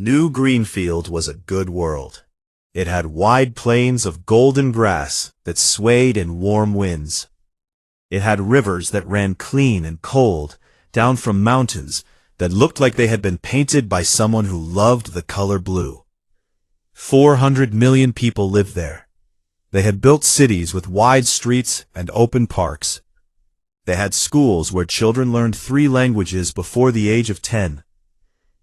New Greenfield was a good world. It had wide plains of golden grass that swayed in warm winds. It had rivers that ran clean and cold, down from mountains that looked like they had been painted by someone who loved the color blue. 400 million people lived there. They had built cities with wide streets and open parks. They had schools where children learned 3 languages before the age of 10.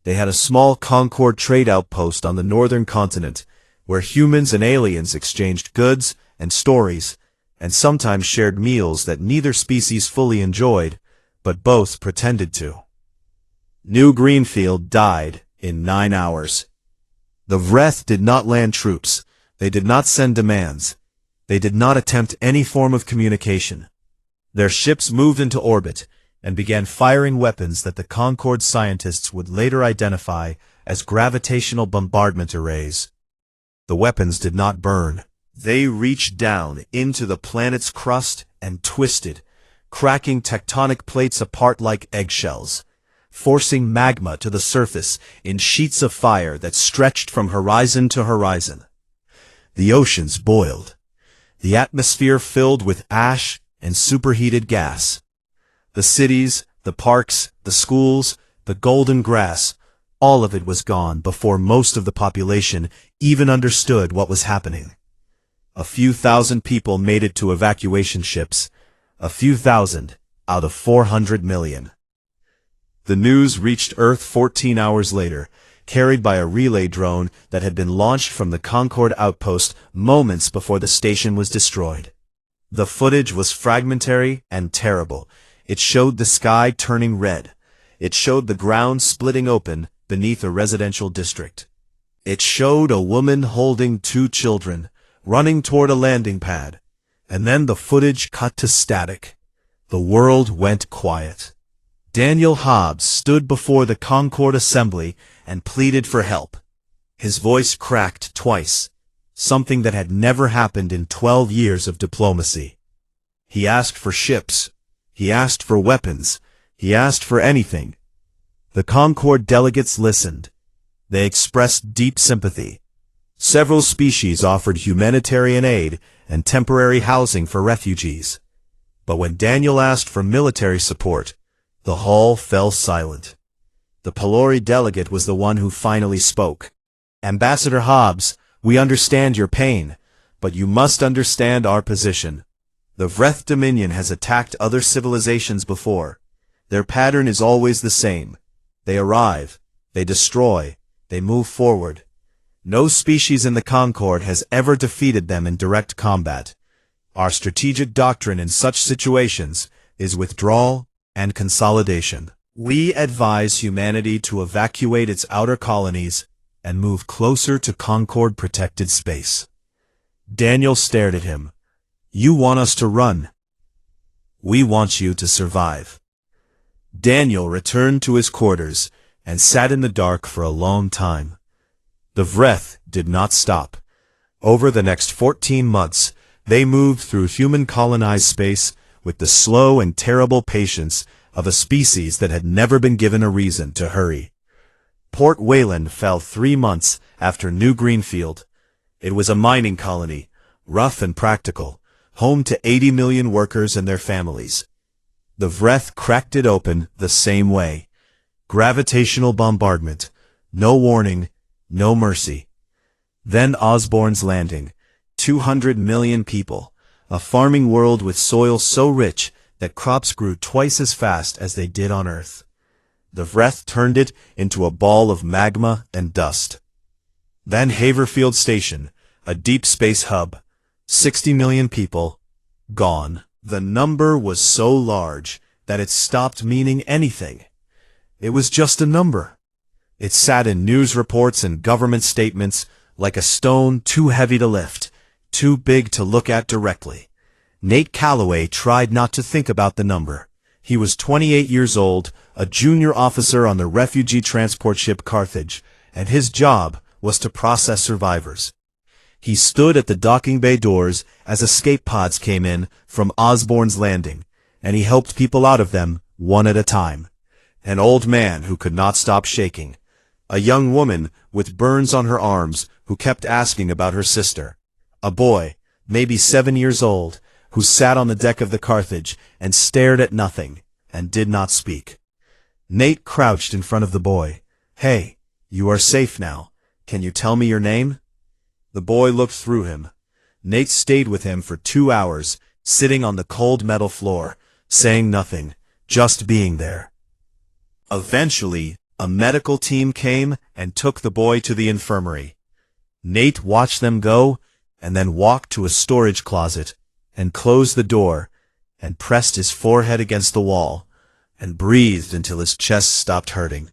They had a small Concord trade outpost on the northern continent, where humans and aliens exchanged goods and stories, and sometimes shared meals that neither species fully enjoyed, but both pretended to. New Greenfield died in 9 hours. The Vreth did not land troops. They did not send demands. They did not attempt any form of communication. Their ships moved into orbit and began firing weapons that the Concord scientists would later identify as gravitational bombardment arrays. The weapons did not burn. They reached down into the planet's crust and twisted, cracking tectonic plates apart like eggshells, forcing magma to the surface in sheets of fire that stretched from horizon to horizon. The oceans boiled. The atmosphere filled with ash and superheated gas. The cities, the parks, the schools, the golden grass, all of it was gone before most of the population even understood what was happening. A few thousand people made it to evacuation ships, a few thousand out of 400 million. The news reached Earth 14 hours later, carried by a relay drone that had been launched from the Concord outpost moments before the station was destroyed. The footage was fragmentary and terrible. It showed the sky turning red. It showed the ground splitting open beneath a residential district. It showed a woman holding 2 children, running toward a landing pad. And then the footage cut to static. The world went quiet. Daniel Hobbs stood before the Concord assembly and pleaded for help. His voice cracked twice, something that had never happened in 12 years of diplomacy. He asked for ships. He asked for weapons. He asked for anything. The Concord delegates listened. They expressed deep sympathy. Several species offered humanitarian aid and temporary housing for refugees. But when Daniel asked for military support, the hall fell silent. The Pelori delegate was the one who finally spoke. "Ambassador Hobbs, we understand your pain, but you must understand our position. The Vreth Dominion has attacked other civilizations before. Their pattern is always the same. They arrive, they destroy, they move forward. No species in the Concord has ever defeated them in direct combat. Our strategic doctrine in such situations is withdrawal and consolidation. We advise humanity to evacuate its outer colonies and move closer to Concord-protected space." Daniel stared at him. "You want us to run. We want you to survive." Daniel returned to his quarters and sat in the dark for a long time. The Vreth did not stop. Over the next 14 months, they moved through human-colonized space with the slow and terrible patience of a species that had never been given a reason to hurry. Port Wayland fell 3 months after New Greenfield. It was a mining colony, rough and practical, home to 80 million workers and their families. The Vreth cracked it open the same way. Gravitational bombardment. No warning, no mercy. Then Osborne's Landing. 200 million people. A farming world with soil so rich that crops grew twice as fast as they did on Earth. The Vreth turned it into a ball of magma and dust. Then Haverfield Station, a deep space hub. 60 million people, gone. The number was so large that it stopped meaning anything. It was just a number. It sat in news reports and government statements like a stone too heavy to lift, too big to look at directly. Nate Calloway tried not to think about the number. He was 28 years old, a junior officer on the refugee transport ship Carthage, and his job was to process survivors. He stood at the docking bay doors as escape pods came in from Osborne's Landing, and he helped people out of them one at a time. An old man who could not stop shaking. A young woman with burns on her arms who kept asking about her sister. A boy, maybe 7 years old, who sat on the deck of the Carthage and stared at nothing and did not speak. Nate crouched in front of the boy. "Hey, you are safe now. Can you tell me your name?" The boy looked through him. Nate stayed with him for 2 hours, sitting on the cold metal floor, saying nothing, just being there. Eventually, a medical team came and took the boy to the infirmary. Nate watched them go, and then walked to a storage closet, and closed the door, and pressed his forehead against the wall, and breathed until his chest stopped hurting.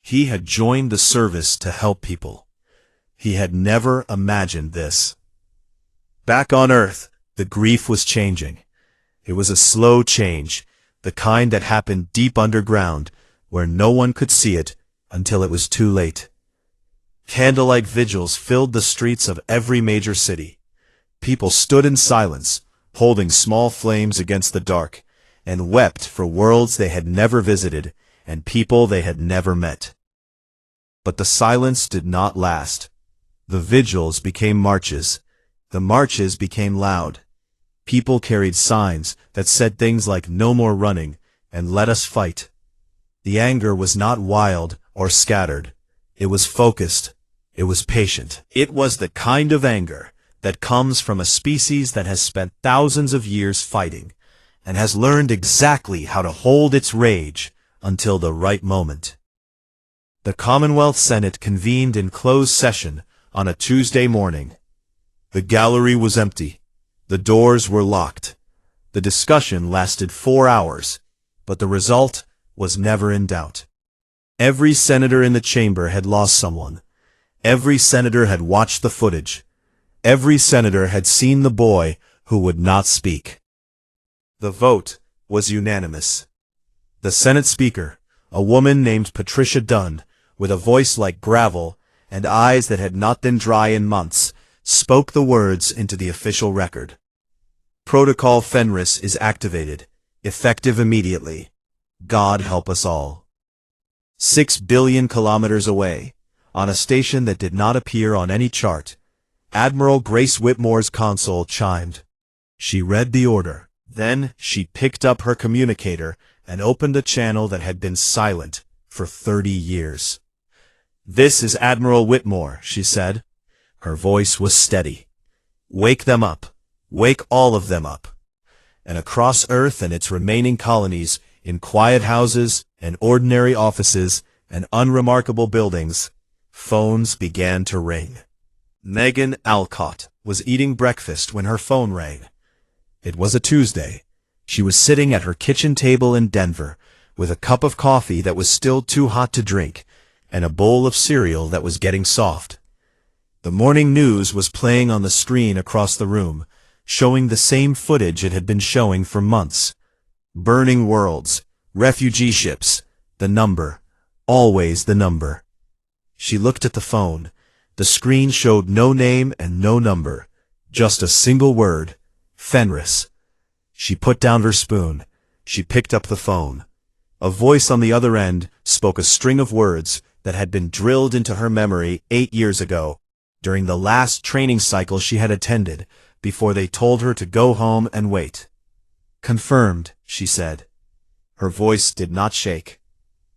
He had joined the service to help people. He had never imagined this. Back on Earth, the grief was changing. It was a slow change, the kind that happened deep underground, where no one could see it until it was too late. Candlelight vigils filled the streets of every major city. People stood in silence, holding small flames against the dark, and wept for worlds they had never visited and people they had never met. But the silence did not last. The vigils became marches. The marches became loud. People carried signs that said things like "No more running" and "Let us fight." The anger was not wild or scattered. It was focused. It was patient. It was the kind of anger that comes from a species that has spent thousands of years fighting and has learned exactly how to hold its rage until the right moment. The Commonwealth Senate convened in closed session on a Tuesday morning. The gallery was empty. The doors were locked. The discussion lasted 4 hours, but the result was never in doubt. Every senator in the chamber had lost someone. Every senator had watched the footage. Every senator had seen the boy who would not speak. The vote was unanimous. The Senate Speaker, a woman named Patricia Dunn, with a voice like gravel and eyes that had not been dry in months, spoke the words into the official record. Protocol Fenris is activated, effective immediately. God help us all. 6 billion kilometers away, on a station that did not appear on any chart, Admiral Grace Whitmore's console chimed. She read the order. Then she picked up her communicator and opened a channel that had been silent for 30 years. "This is Admiral Whitmore," she said. Her voice was steady. "Wake them up. Wake all of them up." And across Earth and its remaining colonies, in quiet houses and ordinary offices and unremarkable buildings, phones began to ring. Megan Alcott was eating breakfast when her phone rang. It was a Tuesday. She was sitting at her kitchen table in Denver, with a cup of coffee that was still too hot to drink, and a bowl of cereal that was getting soft. The morning news was playing on the screen across the room, showing the same footage it had been showing for months. Burning worlds, refugee ships, the number, always the number. She looked at the phone. The screen showed no name and no number, just a single word, Fenris. She put down her spoon. She picked up the phone. A voice on the other end spoke a string of words that had been drilled into her memory 8 years ago, during the last training cycle she had attended, before they told her to go home and wait. "Confirmed," she said. Her voice did not shake.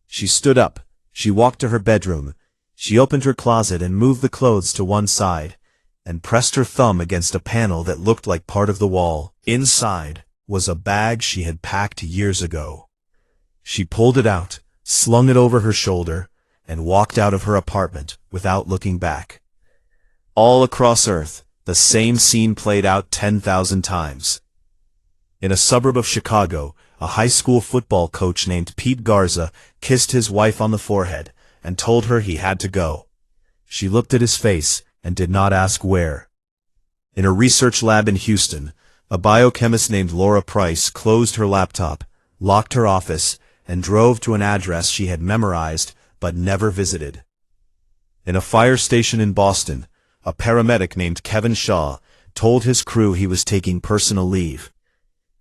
She stood up. She walked to her bedroom. She opened her closet and moved the clothes to one side, and pressed her thumb against a panel that looked like part of the wall. Inside was a bag she had packed years ago. She pulled it out, slung it over her shoulder, and walked out of her apartment without looking back. All across Earth, the same scene played out 10,000 times. In a suburb of Chicago, a high school football coach named Pete Garza kissed his wife on the forehead and told her he had to go. She looked at his face and did not ask where. In a research lab in Houston, a biochemist named Laura Price closed her laptop, locked her office, and drove to an address she had memorized but never visited. In a fire station in Boston, a paramedic named Kevin Shaw told his crew he was taking personal leave.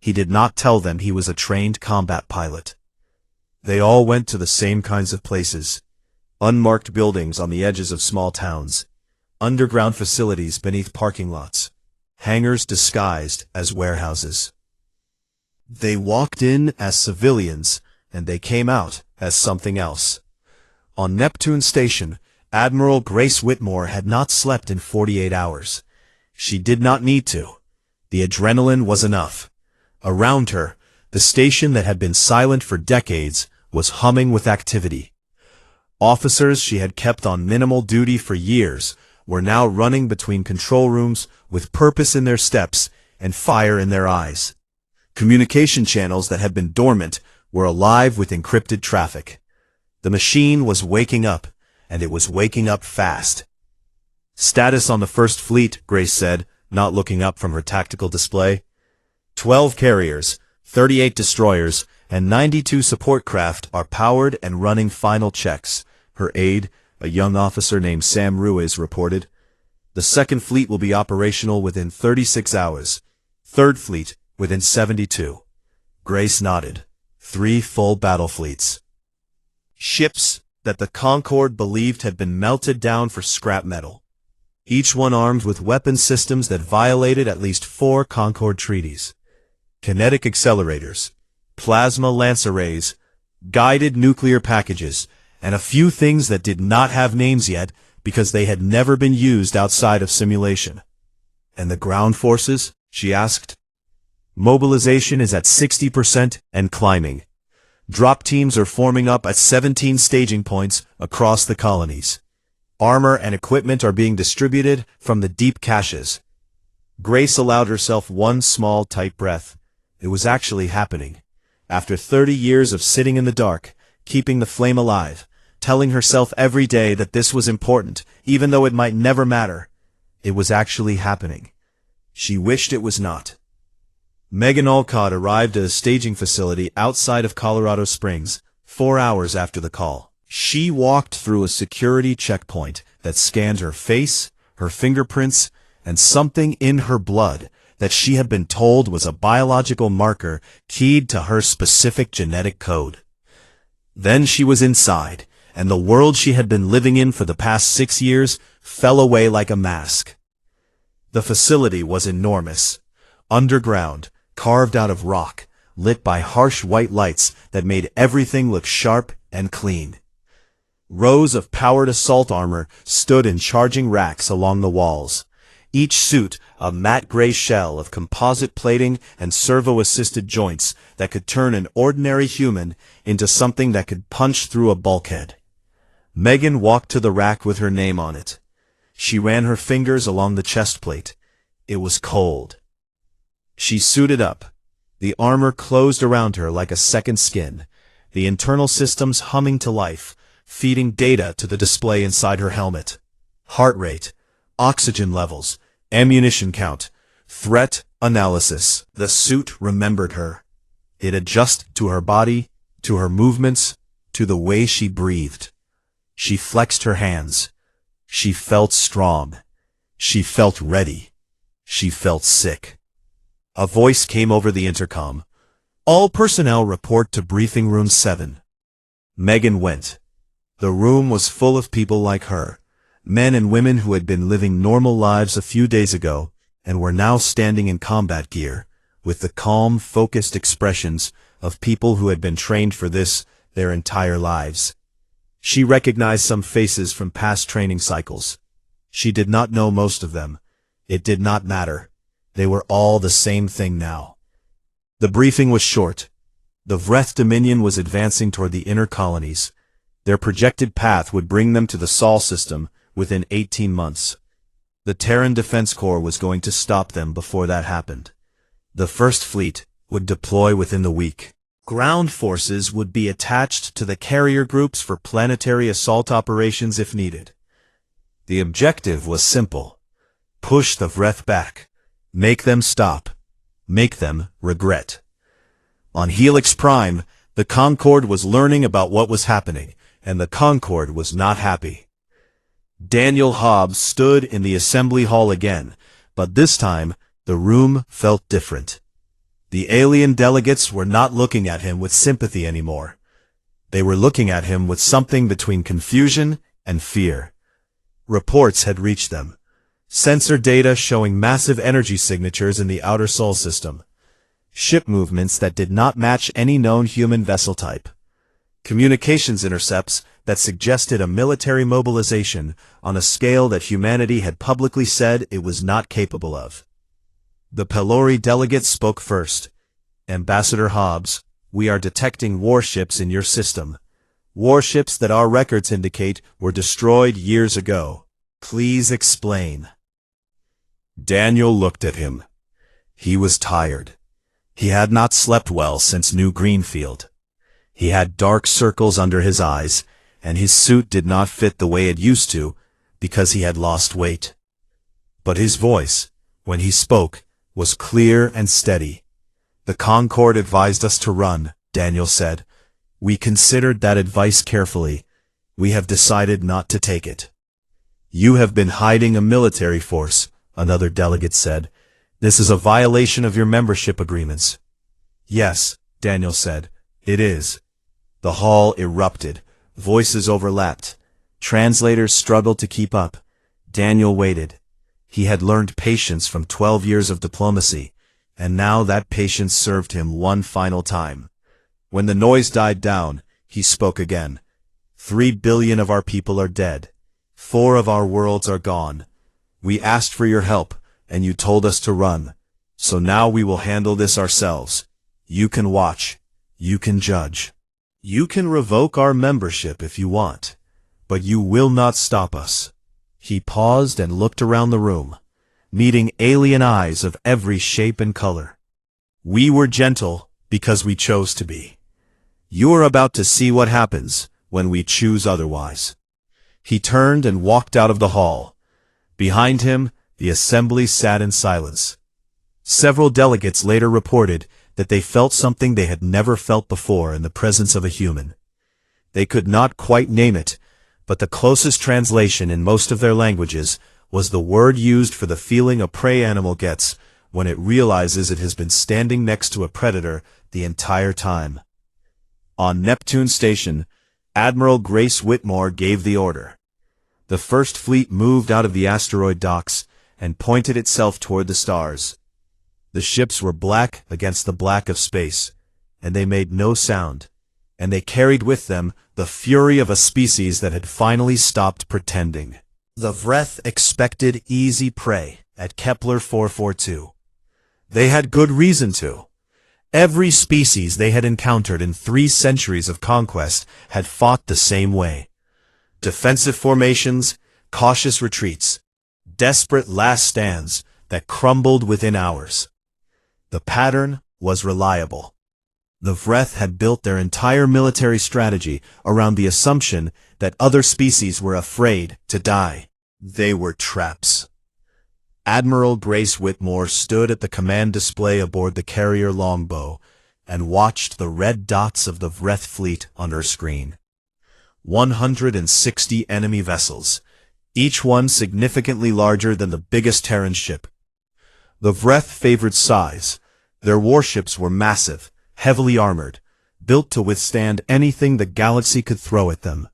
He did not tell them he was a trained combat pilot. They all went to the same kinds of places. Unmarked buildings on the edges of small towns. Underground facilities beneath parking lots. Hangars disguised as warehouses. They walked in as civilians, and they came out as something else. On Neptune Station, Admiral Grace Whitmore had not slept in 48 hours. She did not need to. The adrenaline was enough. Around her, the station that had been silent for decades was humming with activity. Officers she had kept on minimal duty for years were now running between control rooms with purpose in their steps and fire in their eyes. Communication channels that had been dormant were alive with encrypted traffic. The machine was waking up, and it was waking up fast. "Status on the First Fleet," Grace said, not looking up from her tactical display. 12 carriers, 38 destroyers, and 92 support craft are powered and running final checks, her aide, a young officer named Sam Ruiz, reported. "The Second Fleet will be operational within 36 hours. Third Fleet within 72. Grace nodded. 3 full battle fleets. Ships that the Concorde believed had been melted down for scrap metal. Each one armed with weapon systems that violated at least 4 Concorde treaties. Kinetic accelerators, plasma lance arrays, guided nuclear packages, and a few things that did not have names yet because they had never been used outside of simulation. "And the ground forces?" she asked. "Mobilization is at 60% and climbing. Drop teams are forming up at 17 staging points across the colonies. Armor and equipment are being distributed from the deep caches." Grace allowed herself one small, tight breath. It was actually happening. After 30 years of sitting in the dark, keeping the flame alive, telling herself every day that this was important, even though it might never matter, it was actually happening. She wished it was not. Megan Olcott arrived at a staging facility outside of Colorado Springs 4 hours after the call. She walked through a security checkpoint that scanned her face, her fingerprints, and something in her blood that she had been told was a biological marker keyed to her specific genetic code. Then she was inside, and the world she had been living in for the past 6 years fell away like a mask. The facility was enormous. Underground, carved out of rock, lit by harsh white lights that made everything look sharp and clean. Rows of powered assault armor stood in charging racks along the walls. Each suit a matte gray shell of composite plating and servo-assisted joints that could turn an ordinary human into something that could punch through a bulkhead. Megan walked to the rack with her name on it. She ran her fingers along the chest plate. It was cold. She suited up. The armor closed around her like a second skin, the internal systems humming to life, feeding data to the display inside her helmet. Heart rate, oxygen levels, ammunition count, threat analysis. The suit remembered her. It adjusted to her body, to her movements, to the way she breathed. She flexed her hands. She felt strong. She felt ready. She felt sick. A voice came over the intercom. "All personnel report to Briefing Room 7. Megan went. The room was full of people like her, men and women who had been living normal lives a few days ago and were now standing in combat gear, with the calm, focused expressions of people who had been trained for this their entire lives. She recognized some faces from past training cycles. She did not know most of them. It did not matter. They were all the same thing now. The briefing was short. The Vreth Dominion was advancing toward the inner colonies. Their projected path would bring them to the Sol system within 18 months. The Terran Defense Corps was going to stop them before that happened. The First Fleet would deploy within the week. Ground forces would be attached to the carrier groups for planetary assault operations if needed. The objective was simple. Push the Vreth back. Make them stop. Make them regret. On Helix Prime, the Concorde was learning about what was happening, and the Concorde was not happy. Daniel Hobbs stood in the assembly hall again, but this time the room felt different. The alien delegates were not looking at him with sympathy anymore. They were looking at him with something between confusion and fear. Reports had reached them. Sensor data showing massive energy signatures in the outer Sol system. Ship movements that did not match any known human vessel type. Communications intercepts that suggested a military mobilization on a scale that humanity had publicly said it was not capable of. The Pelori delegate spoke first. Ambassador Hobbs, we are detecting warships in your system. Warships that our records indicate were destroyed years ago. Please explain. Daniel looked at him. He was tired. He had not slept well since New Greenfield. He had dark circles under his eyes, and his suit did not fit the way it used to because he had lost weight. But his voice, when he spoke, was clear and steady. The Concord advised us to run, Daniel said. We considered that advice carefully. We have decided not to take it. You have been hiding a military force, another delegate said. This is a violation of your membership agreements. Yes, Daniel said. It is. The hall erupted. Voices overlapped. Translators struggled to keep up. Daniel waited. He had learned patience from 12 years of diplomacy, and now that patience served him one final time. When the noise died down, he spoke again. 3 billion of our people are dead. 4 of our worlds are gone. We asked for your help, and you told us to run. So now we will handle this ourselves. You can watch. You can judge. You can revoke our membership if you want, but you will not stop us. He paused and looked around the room, meeting alien eyes of every shape and color. We were gentle because we chose to be. You are about to see what happens when we choose otherwise. He turned and walked out of the hall. Behind him, the assembly sat in silence. Several delegates later reported that they felt something they had never felt before in the presence of a human. They could not quite name it, but the closest translation in most of their languages was the word used for the feeling a prey animal gets when it realizes it has been standing next to a predator the entire time. On Neptune Station, Admiral Grace Whitmore gave the order. The First Fleet moved out of the asteroid docks and pointed itself toward the stars. The ships were black against the black of space, and they made no sound, and they carried with them the fury of a species that had finally stopped pretending. The Vreth expected easy prey at Kepler 442. They had good reason to. Every species they had encountered in 3 centuries of conquest had fought the same way. Defensive formations, cautious retreats, desperate last stands that crumbled within hours. The pattern was reliable. The Vreth had built their entire military strategy around the assumption that other species were afraid to die. They were traps. Admiral Grace Whitmore stood at the command display aboard the carrier Longbow and watched the red dots of the Vreth fleet on her screen. 160 enemy vessels, each one significantly larger than the biggest Terran ship. The Vreth favored size. Their warships were massive, heavily armored, built to withstand anything the galaxy could throw at them.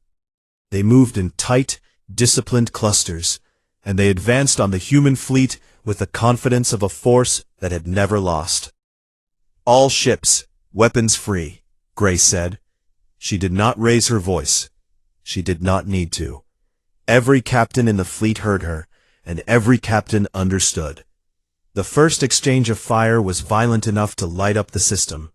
They moved in tight, disciplined clusters, and they advanced on the human fleet with the confidence of a force that had never lost. All ships, weapons free, Grace said. She did not raise her voice. She did not need to. Every captain in the fleet heard her, and every captain understood. The first exchange of fire was violent enough to light up the system.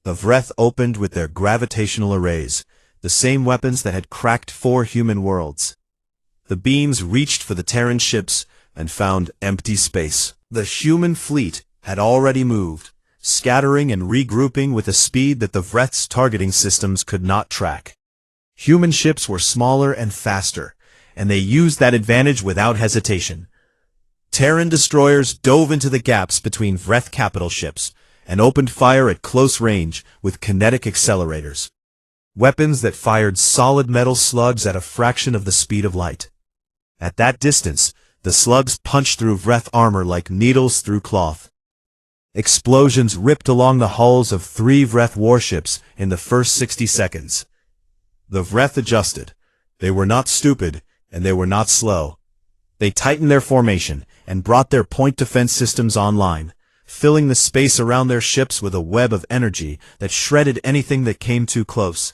The Vreth opened with their gravitational arrays, the same weapons that had cracked 4 human worlds. The beams reached for the Terran ships and found empty space. The human fleet had already moved, scattering and regrouping with a speed that the Vreth's targeting systems could not track. Human ships were smaller and faster, and they used that advantage without hesitation. Terran destroyers dove into the gaps between Vreth capital ships and opened fire at close range with kinetic accelerators. Weapons that fired solid metal slugs at a fraction of the speed of light. At that distance, the slugs punched through Vreth armor like needles through cloth. Explosions ripped along the hulls of 3 Vreth warships in the first 60 seconds, The Vreth adjusted. They were not stupid, and they were not slow. They tightened their formation and brought their point defense systems online, filling the space around their ships with a web of energy that shredded anything that came too close.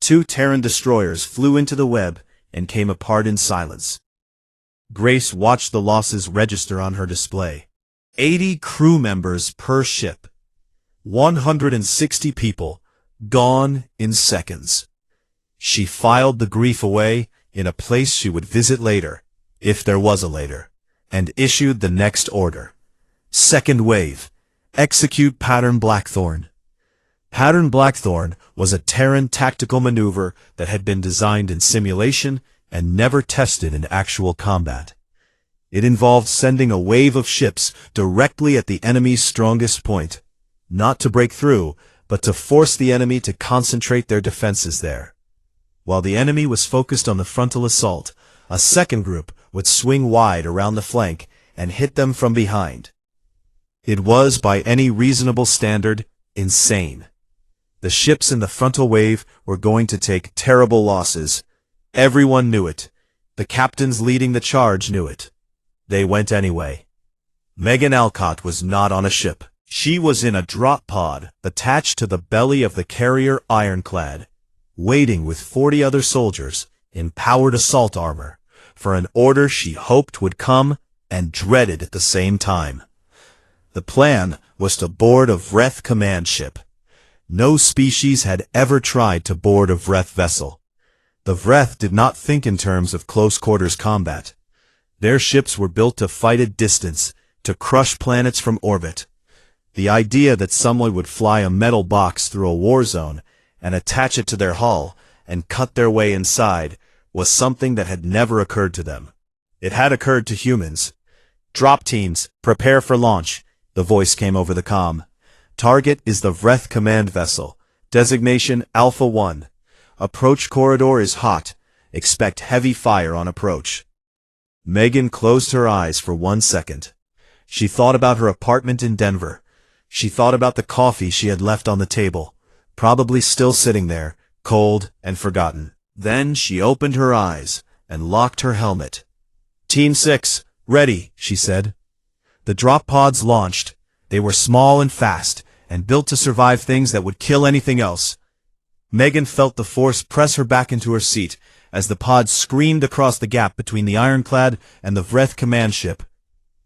2 Terran destroyers flew into the web and came apart in silence. Grace watched the losses register on her display. 80 crew members per ship. 160 people, gone in seconds. She filed the grief away in a place she would visit later, if there was a later, and issued the next order. Second wave. Execute Pattern Blackthorn. Pattern Blackthorn was a Terran tactical maneuver that had been designed in simulation and never tested in actual combat. It involved sending a wave of ships directly at the enemy's strongest point, not to break through, but to force the enemy to concentrate their defenses there. While the enemy was focused on the frontal assault, a second group would swing wide around the flank and hit them from behind. It was, by any reasonable standard, insane. The ships in the frontal wave were going to take terrible losses. Everyone knew it. The captains leading the charge knew it. They went anyway. Megan Alcott was not on a ship. She was in a drop pod attached to the belly of the carrier Ironclad, waiting with 40 other soldiers in powered assault armor for an order she hoped would come and dreaded at the same time. The plan was to board a Vreth command ship. No species had ever tried to board a Vreth vessel. The Vreth did not think in terms of close-quarters combat. Their ships were built to fight at distance, to crush planets from orbit. The idea that someone would fly a metal box through a war zone and attach it to their hull and cut their way inside was something that had never occurred to them. It had occurred to humans. "Drop teams, prepare for launch," the voice came over the comm. "Target is the Vreth command vessel. Designation Alpha 1. Approach corridor is hot. Expect heavy fire on approach." Megan closed her eyes for 1 second. She thought about her apartment in Denver. She thought about the coffee she had left on the table, probably still sitting there, cold and forgotten. Then she opened her eyes and locked her helmet. "Team 6, ready," she said. The drop pods launched. They were small and fast, and built to survive things that would kill anything else. Megan felt the force press her back into her seat as the pod screamed across the gap between the Ironclad and the Vreth command ship.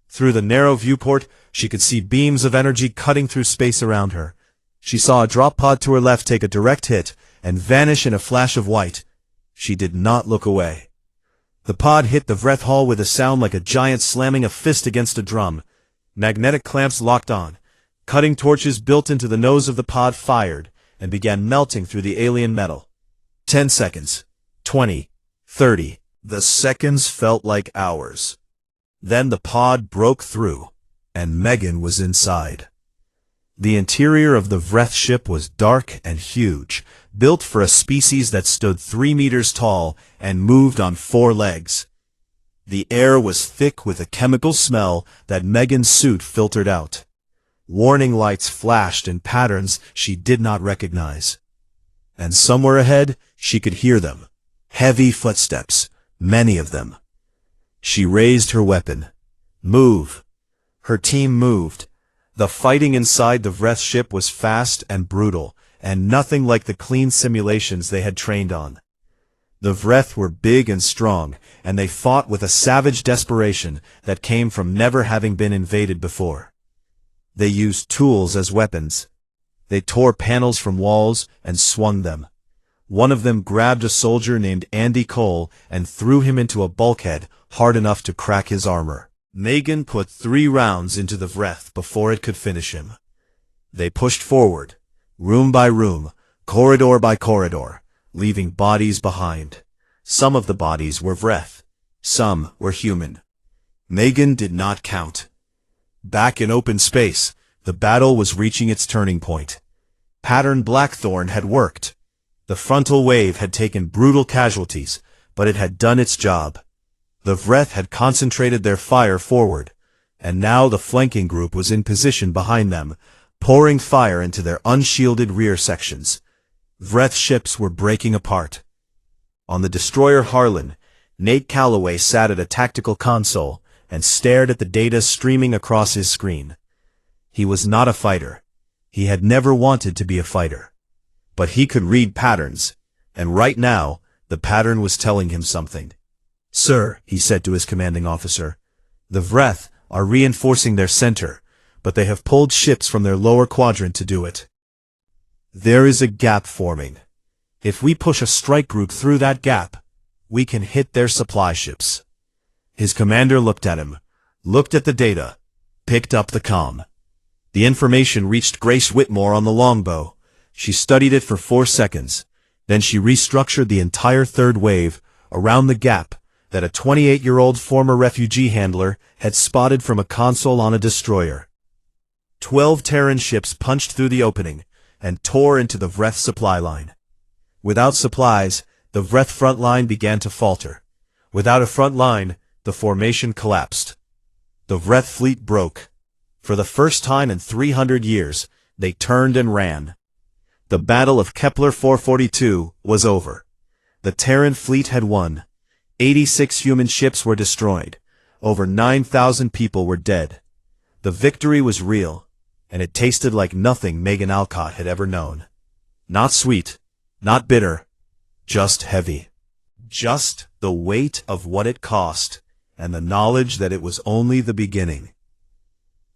Through the narrow viewport, she could see beams of energy cutting through space around her. She saw a drop pod to her left take a direct hit and vanish in a flash of white. She did not look away. The pod hit the Vreth hull with a sound like a giant slamming a fist against a drum. Magnetic clamps locked on. Cutting torches built into the nose of the pod fired and began melting through the alien metal. 10 seconds. 20. 30. The seconds felt like hours. Then the pod broke through, and Megan was inside. The interior of the Vreth ship was dark and huge, built for a species that stood 3 meters tall and moved on 4 legs. The air was thick with a chemical smell that Megan's suit filtered out. Warning lights flashed in patterns she did not recognize. And somewhere ahead, she could hear them. Heavy footsteps, many of them. She raised her weapon. Move. Her team moved. The fighting inside the Vreth ship was fast and brutal, and nothing like the clean simulations they had trained on. The Vreth were big and strong, and they fought with a savage desperation that came from never having been invaded before. They used tools as weapons. They tore panels from walls and swung them. One of them grabbed a soldier named Andy Cole and threw him into a bulkhead hard enough to crack his armor. Megan put 3 rounds into the Vreth before it could finish him. They pushed forward, room by room, corridor by corridor, leaving bodies behind. Some of the bodies were Vreth. Some were human. Megan did not count. Back in open space, the battle was reaching its turning point. Pattern Blackthorn had worked. The frontal wave had taken brutal casualties, but it had done its job. The Vreth had concentrated their fire forward, and now the flanking group was in position behind them, pouring fire into their unshielded rear sections. Vreth ships were breaking apart. On the destroyer Harlan, Nate Calloway sat at a tactical console and stared at the data streaming across his screen. He was not a fighter. He had never wanted to be a fighter. But he could read patterns, and right now, the pattern was telling him something. "Sir," he said to his commanding officer, "the Vreth are reinforcing their center, but they have pulled ships from their lower quadrant to do it. There is a gap forming. If we push a strike group through that gap, we can hit their supply ships." His commander looked at him, looked at the data, picked up the comm. The information reached Grace Whitmore on the longbow. She studied it for 4 seconds. Then she restructured the entire third wave around the gap that a 28-year-old former refugee handler had spotted from a console on a destroyer. 12 Terran ships punched through the opening and tore into the Vreth supply line. Without supplies, the Vreth front line began to falter. Without a front line, the formation collapsed. The Vreth fleet broke. For the first time in 300 years, they turned and ran. The Battle of Kepler 442 was over. The Terran fleet had won. 86 human ships were destroyed. Over 9,000 people were dead. The victory was real, and it tasted like nothing Megan Alcott had ever known. Not sweet, not bitter, just heavy. Just the weight of what it cost, and the knowledge that it was only the beginning.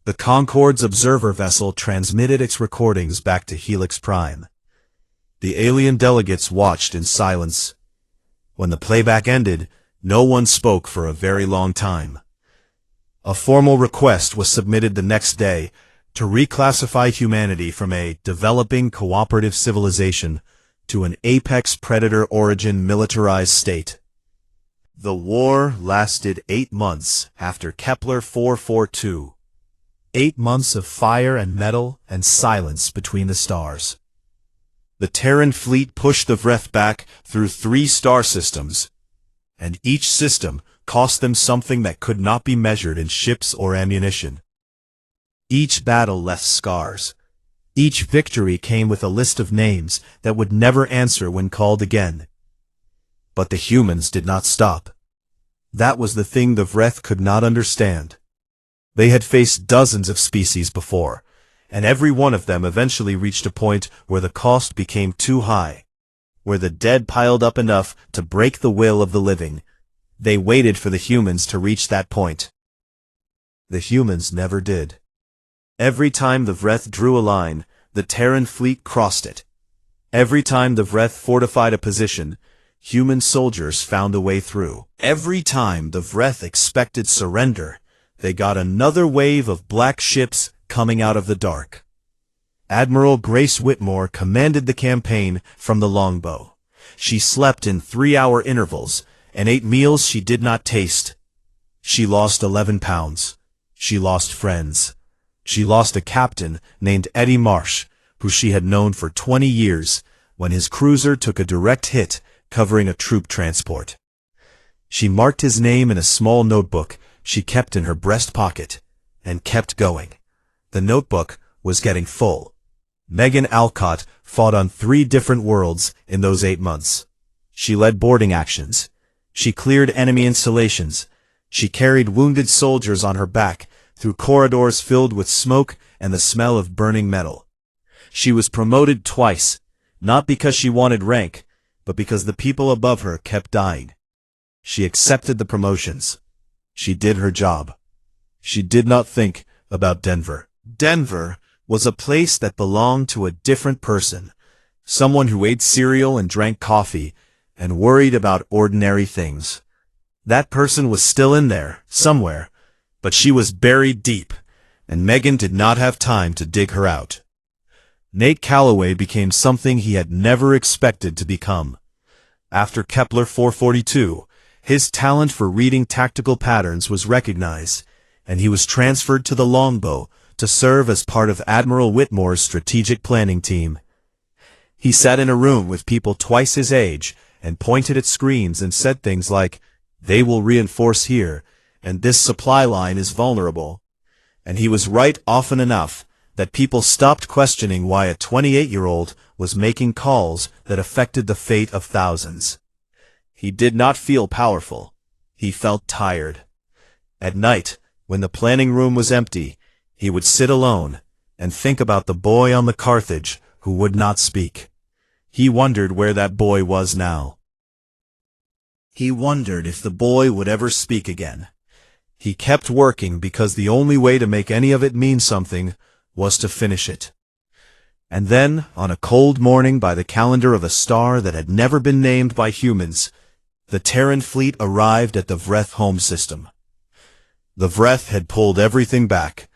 The Concorde's observer vessel transmitted its recordings back to Helix Prime. The alien delegates watched in silence. When the playback ended, no one spoke for a very long time. A formal request was submitted the next day to reclassify humanity from a developing cooperative civilization to an apex predator origin militarized state. The war lasted 8 months after Kepler 442. 8 months of fire and metal and silence between the stars. The Terran fleet pushed the Vreth back through 3 star systems, and each system cost them something that could not be measured in ships or ammunition. Each battle left scars. Each victory came with a list of names that would never answer when called again. But the humans did not stop. That was the thing the Vreth could not understand. They had faced dozens of species before, and every one of them eventually reached a point where the cost became too high, where the dead piled up enough to break the will of the living. They waited for the humans to reach that point. The humans never did. Every time the Vreth drew a line, the Terran fleet crossed it. Every time the Vreth fortified a position, human soldiers found a way through. Every time the Vreth expected surrender, they got another wave of black ships coming out of the dark. Admiral Grace Whitmore commanded the campaign from the longbow. She slept in 3-hour intervals and ate meals she did not taste. She lost 11 pounds. She lost friends. She lost a captain named Eddie Marsh, who she had known for 20 years, when his cruiser took a direct hit covering a troop transport. She marked his name in a small notebook she kept in her breast pocket, and kept going. The notebook was getting full. Megan Alcott fought on 3 different worlds in those 8 months. She led boarding actions. She cleared enemy installations. She carried wounded soldiers on her back through corridors filled with smoke and the smell of burning metal. She was promoted twice, not because she wanted rank, but because the people above her kept dying. She accepted the promotions. She did her job. She did not think about Denver. Denver was a place that belonged to a different person, someone who ate cereal and drank coffee and worried about ordinary things. That person was still in there, somewhere, but she was buried deep, and Megan did not have time to dig her out. Nate Calloway became something he had never expected to become. After Kepler 442, his talent for reading tactical patterns was recognized, and he was transferred to the longbow to serve as part of Admiral Whitmore's strategic planning team. He sat in a room with people twice his age and pointed at screens and said things like, "They will reinforce here, and this supply line is vulnerable." And he was right often enough that people stopped questioning why a 28-year-old was making calls that affected the fate of thousands. He did not feel powerful. He felt tired. At night, when the planning room was empty, he would sit alone and think about the boy on the Carthage who would not speak. He wondered where that boy was now. He wondered if the boy would ever speak again. He kept working because the only way to make any of it mean something was to finish it. And then, on a cold morning by the calendar of a star that had never been named by humans, the Terran fleet arrived at the Vreth home system. The Vreth had pulled everything back.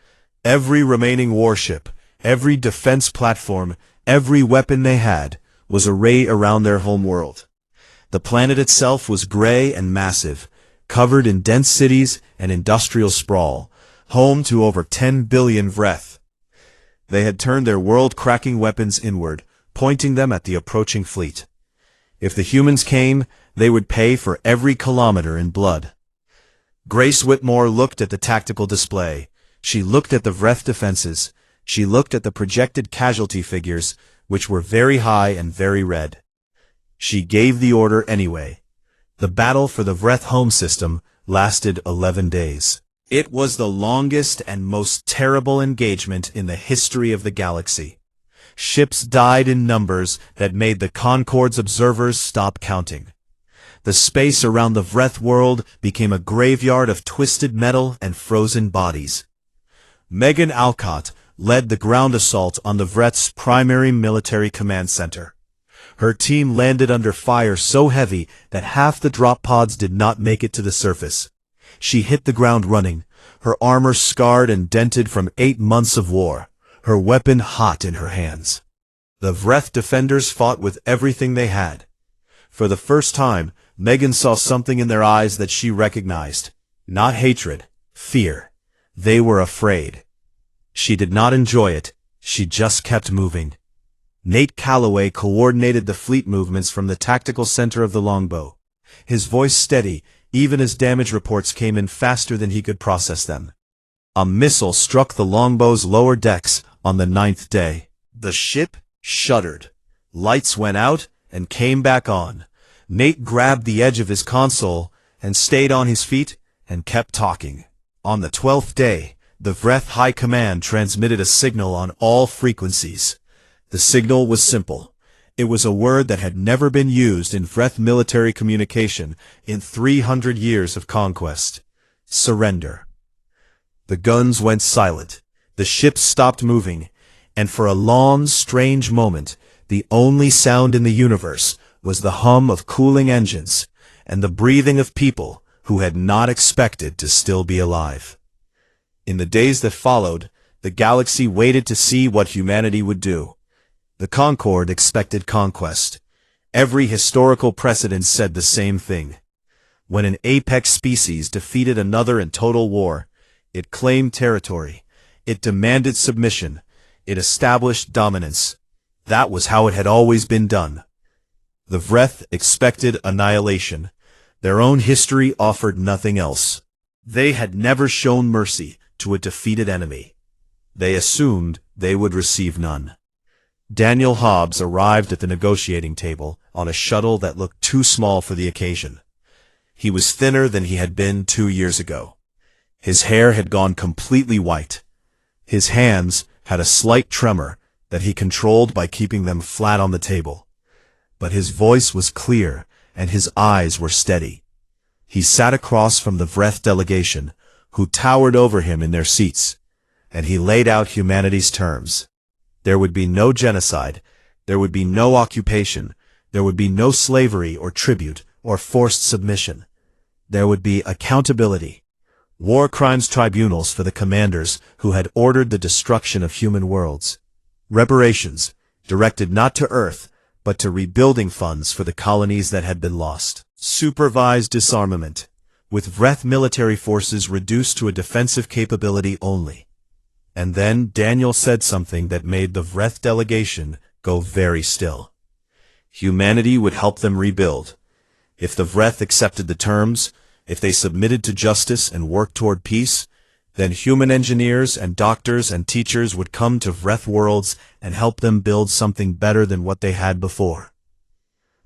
Every remaining warship, every defense platform, every weapon they had was arrayed around their homeworld. The planet itself was gray and massive, covered in dense cities and industrial sprawl, home to over 10 billion Vreth. They had turned their world-cracking weapons inward, pointing them at the approaching fleet. If the humans came, they would pay for every kilometer in blood. Grace Whitmore looked at the tactical display. She looked at the Vreth defenses. She looked at the projected casualty figures, which were very high and very red. She gave the order anyway. The battle for the Vreth home system lasted 11 days. It was the longest and most terrible engagement in the history of the galaxy. Ships died in numbers that made the Concord's observers stop counting. The space around the Vreth world became a graveyard of twisted metal and frozen bodies. Megan Alcott led the ground assault on the Vreth's primary military command center. Her team landed under fire so heavy that half the drop pods did not make it to the surface. She hit the ground running, her armor scarred and dented from 8 months of war, her weapon hot in her hands. The Vreth defenders fought with everything they had. For the first time, Megan saw something in their eyes that she recognized. Not hatred, fear. They were afraid. She did not enjoy it. She just kept moving. Nate Calloway coordinated the fleet movements from the tactical center of the longbow. His voice steady, even as damage reports came in faster than he could process them. A missile struck the longbow's lower decks on the 9th day. The ship shuddered. Lights went out and came back on. Nate grabbed the edge of his console and stayed on his feet and kept talking. On the 12th day, the Vreth High Command transmitted a signal on all frequencies. The signal was simple. It was a word that had never been used in Vreth military communication in 300 years of conquest. Surrender. The guns went silent. The ship stopped moving. And for a long, strange moment, the only sound in the universe was the hum of cooling engines and the breathing of people who had not expected to still be alive. In the days that followed, the galaxy waited to see what humanity would do. The Concord expected conquest. Every historical precedent said the same thing. When an apex species defeated another in total war, it claimed territory. It demanded submission. It established dominance. That was how it had always been done. The Vreth expected annihilation. Their own history offered nothing else. They had never shown mercy to a defeated enemy. They assumed they would receive none. Daniel Hobbs arrived at the negotiating table on a shuttle that looked too small for the occasion. He was thinner than he had been 2 years ago. His hair had gone completely white. His hands had a slight tremor that he controlled by keeping them flat on the table. But his voice was clear, and his eyes were steady. He sat across from the Vreth delegation, who towered over him in their seats, and he laid out humanity's terms. There would be no genocide, there would be no occupation, there would be no slavery or tribute or forced submission. There would be accountability, war crimes tribunals for the commanders who had ordered the destruction of human worlds, reparations, directed not to Earth, but to rebuilding funds for the colonies that had been lost. Supervised disarmament, with Vreth military forces reduced to a defensive capability only. And then Daniel said something that made the Vreth delegation go very still. Humanity would help them rebuild. If the Vreth accepted the terms, if they submitted to justice and worked toward peace, Then human engineers and doctors and teachers would come to Vreth worlds and help them build something better than what they had before.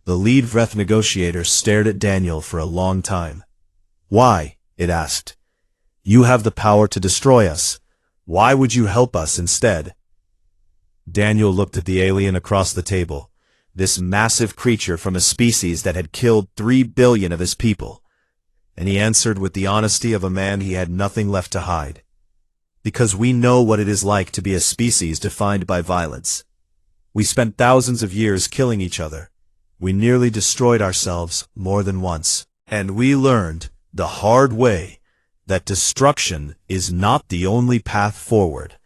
The lead Vreth negotiator stared at Daniel for a long time. "Why?" it asked. "You have the power to destroy us. Why would you help us instead?" Daniel looked at the alien across the table, this massive creature from a species that had killed 3 billion of his people, and he answered with the honesty of a man he had nothing left to hide. "Because we know what it is like to be a species defined by violence. We spent thousands of years killing each other. We nearly destroyed ourselves more than once. And we learned, the hard way, that destruction is not the only path forward.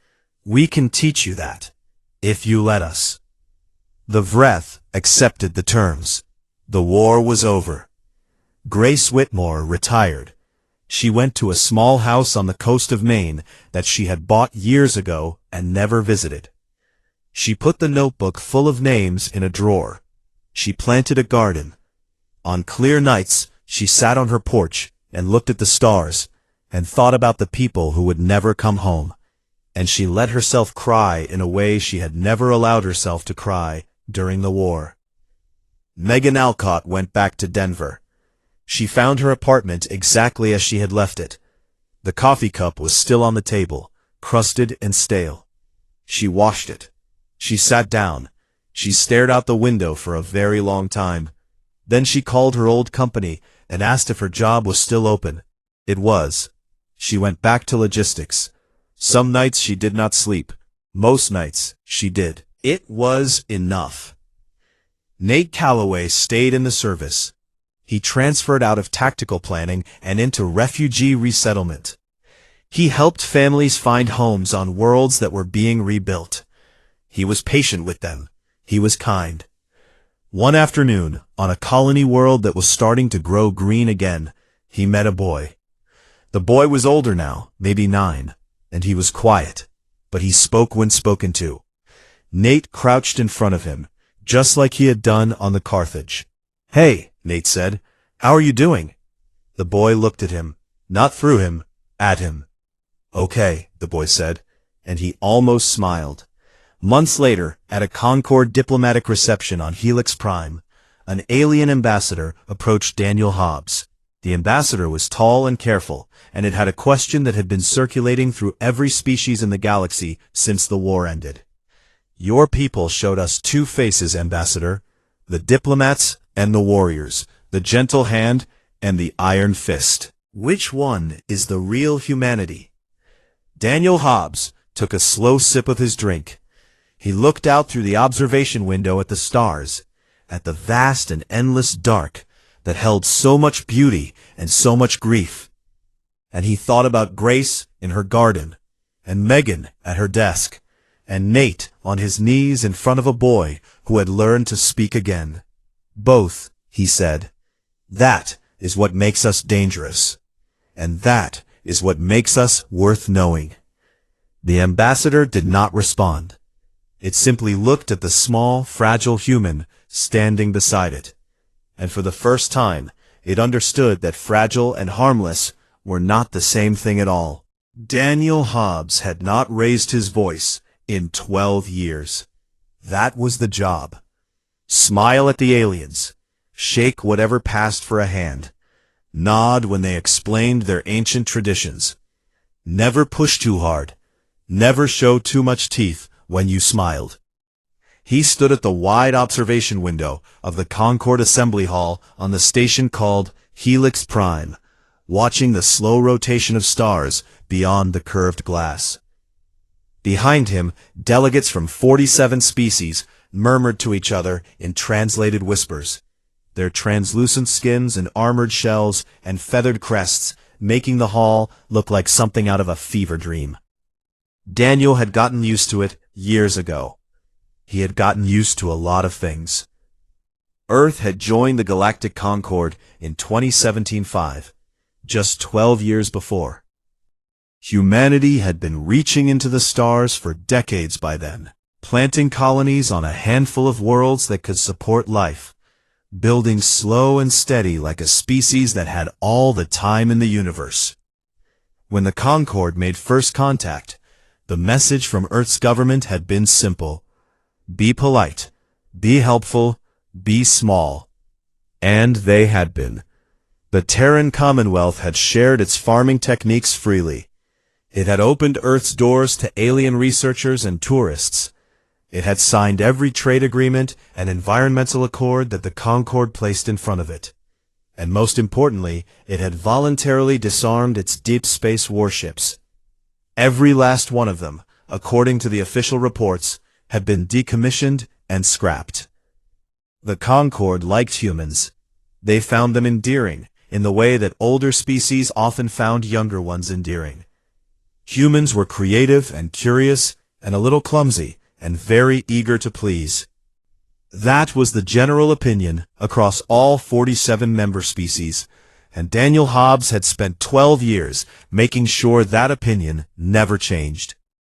We can teach you that, if you let us." The Vreth accepted the terms. The war was over. Grace Whitmore retired. She went to a small house on the coast of Maine that she had bought years ago and never visited. She put the notebook full of names in a drawer. She planted a garden. On clear nights, she sat on her porch and looked at the stars and thought about the people who would never come home. And she let herself cry in a way she had never allowed herself to cry during the war. Megan Alcott went back to Denver. She found her apartment exactly as she had left it. The coffee cup was still on the table, crusted and stale. She washed it. She sat down. She stared out the window for a very long time. Then she called her old company and asked if her job was still open. It was. She went back to logistics. Some nights she did not sleep. Most nights she did. It was enough. Nate Calloway stayed in the service. He transferred out of tactical planning and into refugee resettlement. He helped families find homes on worlds that were being rebuilt. He was patient with them. He was kind. One afternoon, on a colony world that was starting to grow green again, he met a boy. The boy was older now, maybe 9, and he was quiet, but he spoke when spoken to. Nate crouched in front of him, just like he had done on the Carthage. "Hey," Nate said, "how are you doing?" The boy looked at him, not through him, at him. "Okay," the boy said, and he almost smiled. Months later, at a Concord diplomatic reception on Helix Prime, an alien ambassador approached Daniel Hobbs. The ambassador was tall and careful, and it had a question that had been circulating through every species in the galaxy since the war ended. "Your people showed us 2 faces, Ambassador, the diplomats and the warriors, the gentle hand and the iron fist. Which one is the real humanity?" Daniel Hobbs took a slow sip of his drink. He looked out through the observation window at the stars, at the vast and endless dark that held so much beauty and so much grief. And he thought about Grace in her garden, and Megan at her desk, and Nate on his knees in front of a boy who had learned to speak again. "Both," he said. "That is what makes us dangerous. And that is what makes us worth knowing." The ambassador did not respond. It simply looked at the small, fragile human standing beside it. And for the first time, it understood that fragile and harmless were not the same thing at all. Daniel Hobbs had not raised his voice in 12 years. That was the job. Smile at the aliens. Shake whatever passed for a hand. Nod when they explained their ancient traditions. Never push too hard. Never show too much teeth when you smiled. He stood at the wide observation window of the Concord Assembly Hall on the station called Helix Prime, watching the slow rotation of stars beyond the curved glass. Behind him, delegates from 47 species murmured to each other in translated whispers, their translucent skins and armored shells and feathered crests making the hall look like something out of a fever dream. Daniel had gotten used to it years ago. He had gotten used to a lot of things. Earth had joined the Galactic Concord in 2017-5, just 12 years before. Humanity had been reaching into the stars for decades by then, planting colonies on a handful of worlds that could support life, building slow and steady like a species that had all the time in the universe. When the Concorde made first contact, the message from Earth's government had been simple. Be polite, be helpful, be small. And they had been. The Terran Commonwealth had shared its farming techniques freely. It had opened Earth's doors to alien researchers and tourists. It had signed every trade agreement and environmental accord that the Concorde placed in front of it. And most importantly, it had voluntarily disarmed its deep space warships. Every last one of them, according to the official reports, had been decommissioned and scrapped. The Concorde liked humans. They found them endearing, in the way that older species often found younger ones endearing. Humans were creative and curious and a little clumsy and very eager to please. That was the general opinion across all 47 member species, and Daniel Hobbs had spent 12 years making sure that opinion never changed.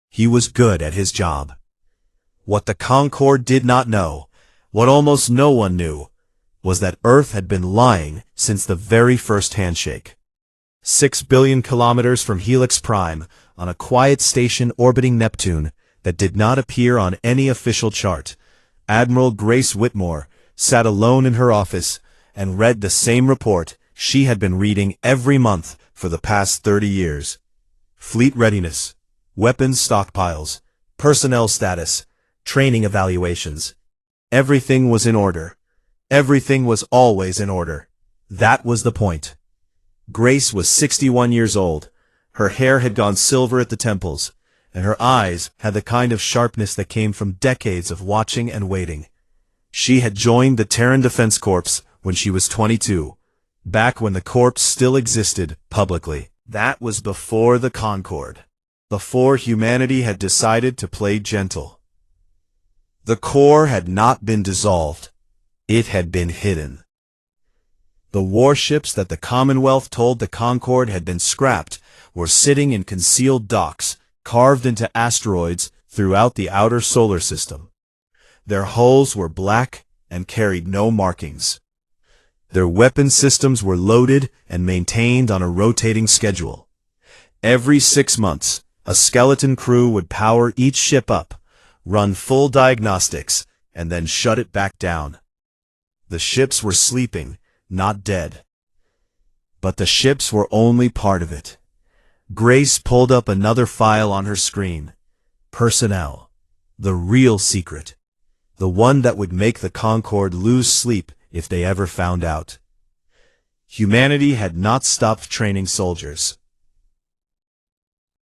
He was good at his job. What the Concorde did not know, what almost no one knew, was that Earth had been lying since the very first handshake. 6 billion kilometers from Helix Prime, on a quiet station orbiting Neptune that did not appear on any official chart, Admiral Grace Whitmore sat alone in her office and read the same report she had been reading every month for the past 30 years. Fleet readiness, weapons stockpiles, personnel status, training evaluations. Everything was in order. Everything was always in order. That was the point. Grace was 61 years old. Her hair had gone silver at the temples, and her eyes had the kind of sharpness that came from decades of watching and waiting. She had joined the Terran Defense Corps when she was 22, back when the Corps still existed publicly. That was before the Concorde, before humanity had decided to play gentle. The core had not been dissolved. It had been hidden. The warships that the Commonwealth told the Concorde had been scrapped were sitting in concealed docks, carved into asteroids throughout the outer solar system. Their hulls were black and carried no markings. Their weapon systems were loaded and maintained on a rotating schedule. Every 6 months, a skeleton crew would power each ship up, run full diagnostics, and then shut it back down. The ships were sleeping, not dead. But the ships were only part of it. Grace pulled up another file on her screen. Personnel. The real secret. The one that would make the Concorde lose sleep if they ever found out. Humanity had not stopped training soldiers.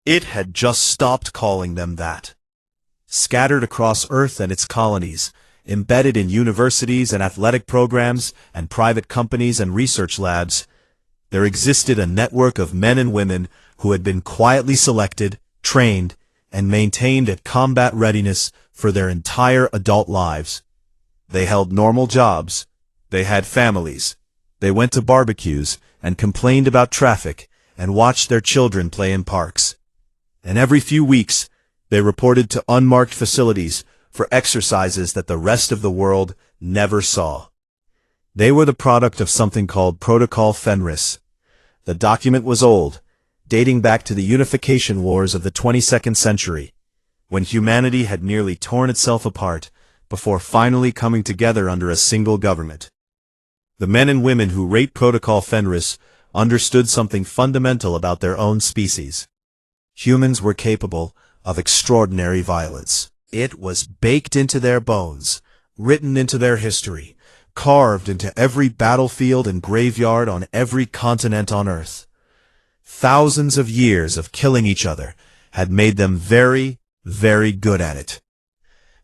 It had just stopped calling them that. Scattered across Earth and its colonies, embedded in universities and athletic programs and private companies and research labs, there existed a network of men and women who had been quietly selected, trained, and maintained at combat readiness for their entire adult lives. They held normal jobs. They had families. They went to barbecues and complained about traffic and watched their children play in parks. And every few weeks, they reported to unmarked facilities for exercises that the rest of the world never saw. They were the product of something called Protocol Fenris. The document was old, dating back to the unification wars of the 22nd century, when humanity had nearly torn itself apart before finally coming together under a single government. The men and women who wrote Protocol Fenris understood something fundamental about their own species. Humans were capable of extraordinary violence. It was baked into their bones, written into their history, carved into every battlefield and graveyard on every continent on Earth. Thousands of years of killing each other had made them very, very good at it.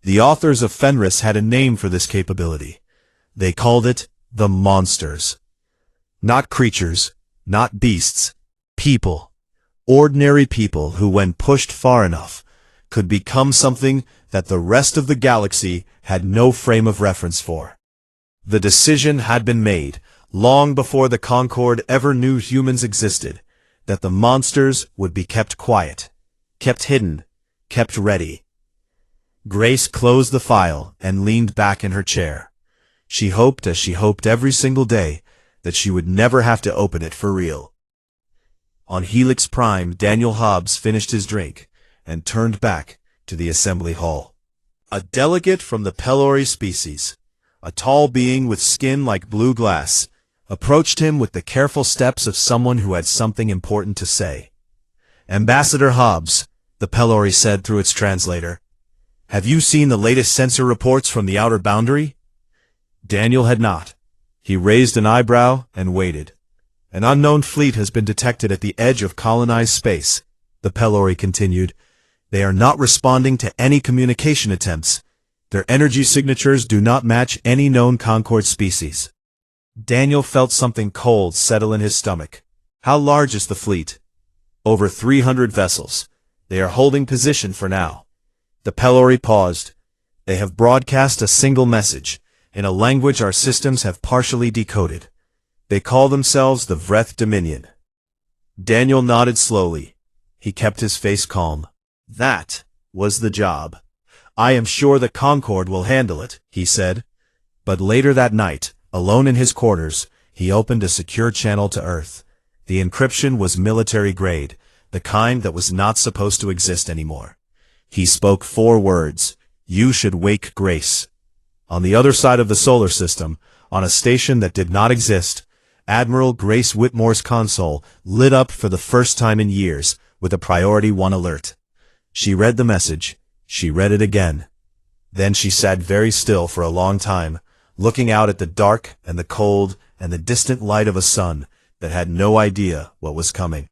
The authors of Fenris had a name for this capability. They called it the monsters. Not creatures, not beasts, people. Ordinary people who, when pushed far enough, could become something that the rest of the galaxy had no frame of reference for. The decision had been made, long before the Concorde ever knew humans existed, that the monsters would be kept quiet, kept hidden, kept ready. Grace closed the file and leaned back in her chair. She hoped, as she hoped every single day, that she would never have to open it for real. On Helix Prime, Daniel Hobbs finished his drink and turned back to the assembly hall. A delegate from the Pelori species, a tall being with skin like blue glass, approached him with the careful steps of someone who had something important to say. "Ambassador Hobbs," the Pelori said through its translator, "have you seen the latest sensor reports from the outer boundary?" Daniel had not. He raised an eyebrow and waited. "An unknown fleet has been detected at the edge of colonized space," the Pelori continued. "They are not responding to any communication attempts. Their energy signatures do not match any known Concord species." Daniel felt something cold settle in his stomach. "How large is the fleet?" "Over 300 vessels. They are holding position for now." The Pelori paused. "They have broadcast a single message, in a language our systems have partially decoded. They call themselves the Vreth Dominion." Daniel nodded slowly. He kept his face calm. "That was the job. I am sure the Concord will handle it," he said. But later that night, alone in his quarters, he opened a secure channel to Earth. The encryption was military grade, the kind that was not supposed to exist anymore. He spoke 4 words: "You should wake Grace." On the other side of the solar system, on a station that did not exist, Admiral Grace Whitmore's console lit up for the first time in years with a Priority 1 alert. She read the message. She read it again. Then she sat very still for a long time, looking out at the dark and the cold and the distant light of a sun that had no idea what was coming.